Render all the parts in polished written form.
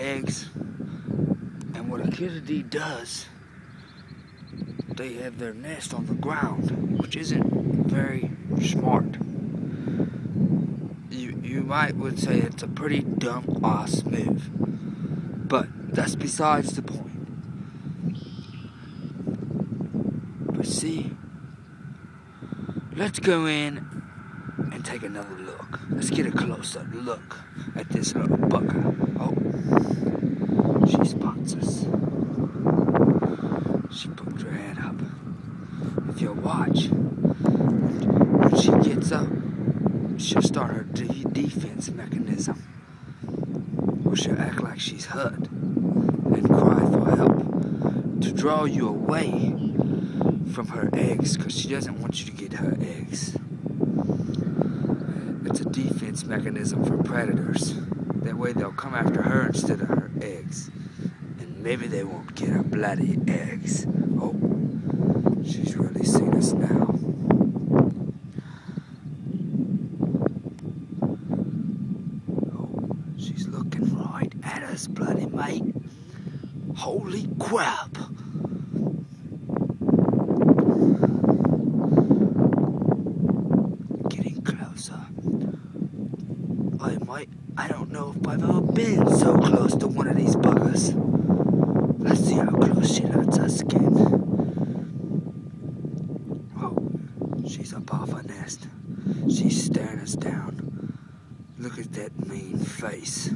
eggs. And what Achillidae does, they have their nest on the ground, which isn't very smart. You would say it's a pretty dumb ass move, but that's besides the point. But see, let's go in and take another look. Let's get a closer look at this little bugger. Oh, she spots us. She poked her head up. If you watch, when she gets up, she'll start her defense mechanism, where she'll act like she's hurt and cry for help to draw you away from her eggs, because she doesn't want you to get her eggs. It's a defense mechanism for predators. That way they'll come after her instead of her eggs, and maybe they won't get her bloody eggs. Oh, she's really seen us now. She's looking right at us, bloody mate. Holy crap! Getting closer. I don't know if I've ever been so close to one of these buggers. Let's see how close she lets us get. Oh, she's up off her nest. She's staring us down. Look at that mean face.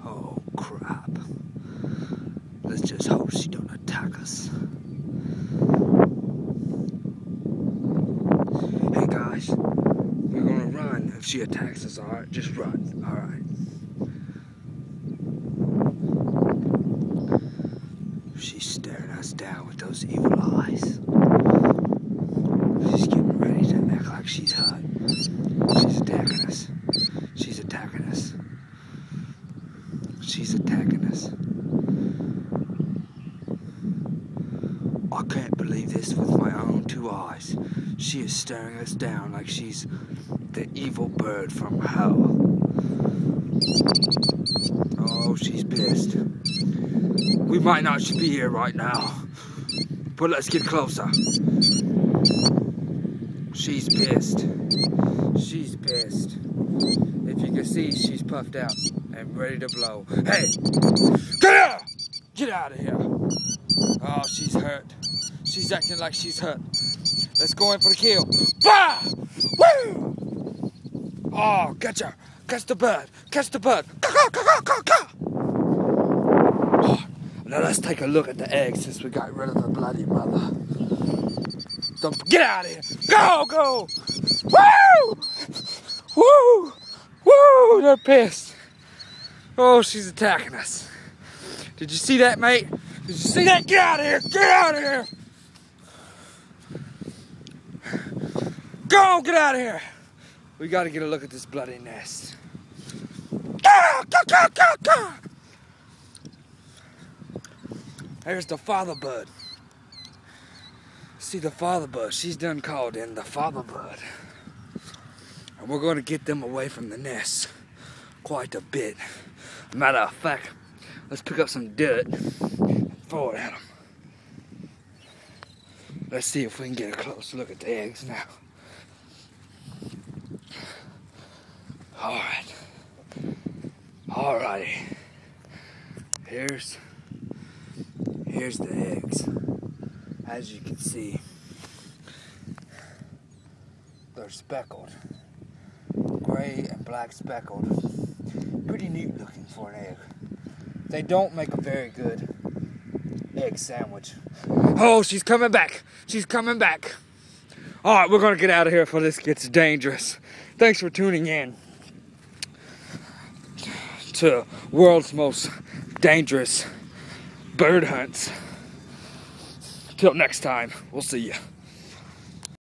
Oh, crap. Let's just hope she don't attack us. Hey, guys. We're gonna run if she attacks us, alright? Just run, alright. She's staring us down with those evil eyes. She's getting ready to act like she's hurt. She's attacking us. She's attacking us. She's attacking us. I can't believe this with my own two eyes. She is staring us down like she's the evil bird from hell. Oh, she's pissed. We might not be here right now, but let's get closer. She's pissed. She's pissed. If you can see, she's puffed out and ready to blow. Hey! Get here! Get out of here! Oh, she's hurt. She's acting like she's hurt. Let's go in for the kill. Bah! Woo! Oh, catch her. Catch the bird. Catch the bird. Oh, now let's take a look at the eggs since we got rid of the bloody mother. Get out of here. Go, go. Woo! Woo! Woo! They're pissed. Oh, she's attacking us. Did you see that, mate? Did you see that? Get out of here! Get out of here! Go! Get out of here! We gotta get a look at this bloody nest. There's the father bird. See the father bird? She's done called in the father bird. And we're gonna get them away from the nest quite a bit. Matter of fact, let's pick up some dirt and throw it at them. Let's see if we can get a close look at the eggs now. Alright. Alrighty. Here's the eggs. As you can see, they're speckled. Gray and black speckled. Pretty neat looking for an egg. They don't make a very good egg sandwich. Oh, she's coming back. She's coming back. Alright, we're gonna get out of here before this gets dangerous. Thanks for tuning in to world's most dangerous bird hunts. Till next time, we'll see ya.